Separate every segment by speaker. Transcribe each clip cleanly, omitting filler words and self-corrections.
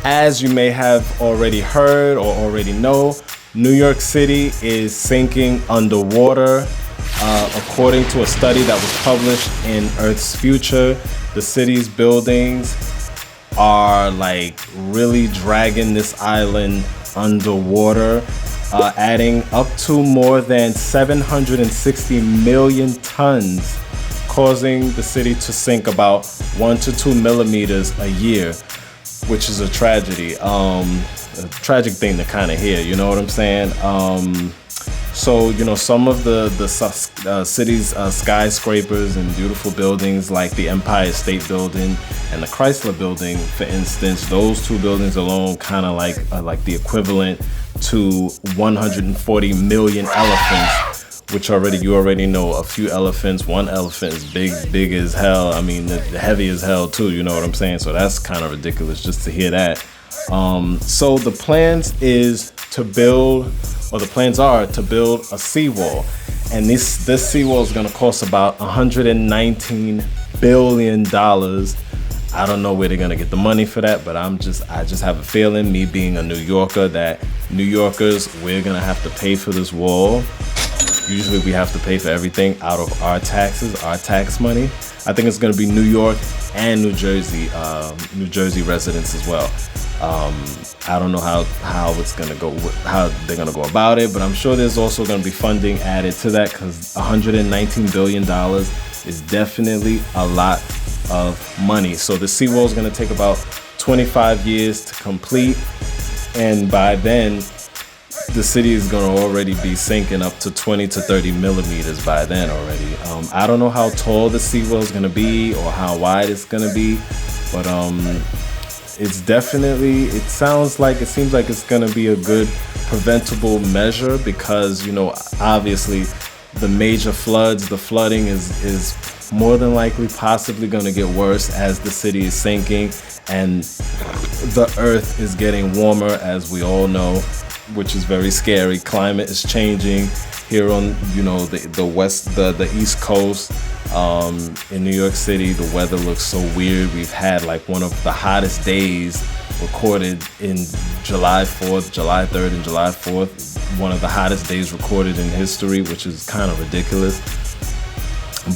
Speaker 1: As you may have already heard or already know, New York City is sinking underwater. According to a study that was published in Earth's Future, the city's buildings are like really dragging this island underwater, adding up to more than 760 million tons, causing the city to sink about 1 to 2 millimeters a year, which is a tragedy. A tragic thing to kind of hear, you know what I'm saying? So, you know, some of the city's skyscrapers and beautiful buildings like the Empire State Building and the Chrysler Building, for instance, those two buildings alone kind of like the equivalent to 140 million elephants, which you already know a few elephants. One elephant is big as hell. I mean, heavy as hell too, you know what I'm saying? So that's kind of ridiculous just to hear that. So the plans are to build a seawall, and this seawall is going to cost about $119 billion. I don't know where they're going to get the money for that, but I just have a feeling, me being a New Yorker, that New Yorkers, we're going to have to pay for this wall. Usually we have to pay for everything out of our taxes, our tax money. I think it's going to be New York and New Jersey residents as well. I don't know how it's gonna go, how they're gonna go about it, but I'm sure there's also gonna be funding added to that, because $119 billion is definitely a lot of money. So the seawall is gonna take about 25 years to complete, and by then the city is gonna already be sinking up to 20 to 30 millimeters by then already. I don't know how tall the seawall is gonna be or how wide it's gonna be, but it's definitely, it seems like it's gonna be a good preventable measure, because, you know, obviously the major floods, the flooding is more than likely possibly gonna get worse as the city is sinking and the earth is getting warmer, as we all know, which is very scary. Climate is changing here on, you know, the East Coast. In New York City, the weather looks so weird. We've had like one of the hottest days recorded in July 4th, July 3rd, and July 4th. One of the hottest days recorded in history, which is kind of ridiculous.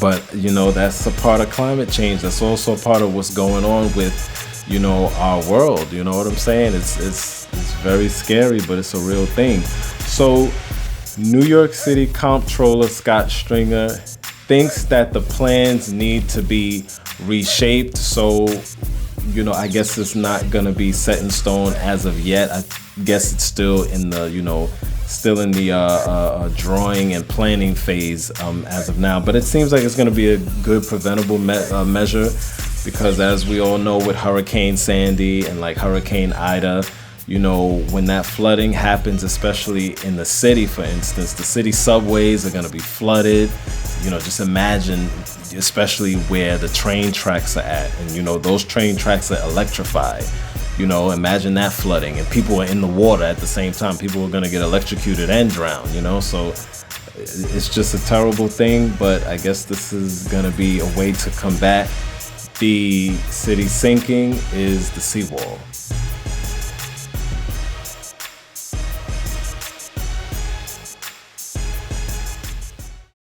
Speaker 1: But, you know, that's a part of climate change. That's also a part of what's going on with, you know, our world. You know what I'm saying? It's very scary, but it's a real thing. So New York City Comptroller Scott Stringer thinks that the plans need to be reshaped. So, you know, I guess it's not gonna be set in stone as of yet. I guess it's still in the, you know, drawing and planning phase as of now. But it seems like it's gonna be a good preventable measure, because as we all know, with Hurricane Sandy and like Hurricane Ida, you know, when that flooding happens, especially in the city, for instance, the city subways are gonna be flooded. You know, just imagine, especially where the train tracks are at, and you know, those train tracks are electrified. You know, imagine that flooding, and people are in the water at the same time. People are gonna get electrocuted and drown, you know, so it's just a terrible thing. But I guess this is gonna be a way to combat the city sinking, is the seawall.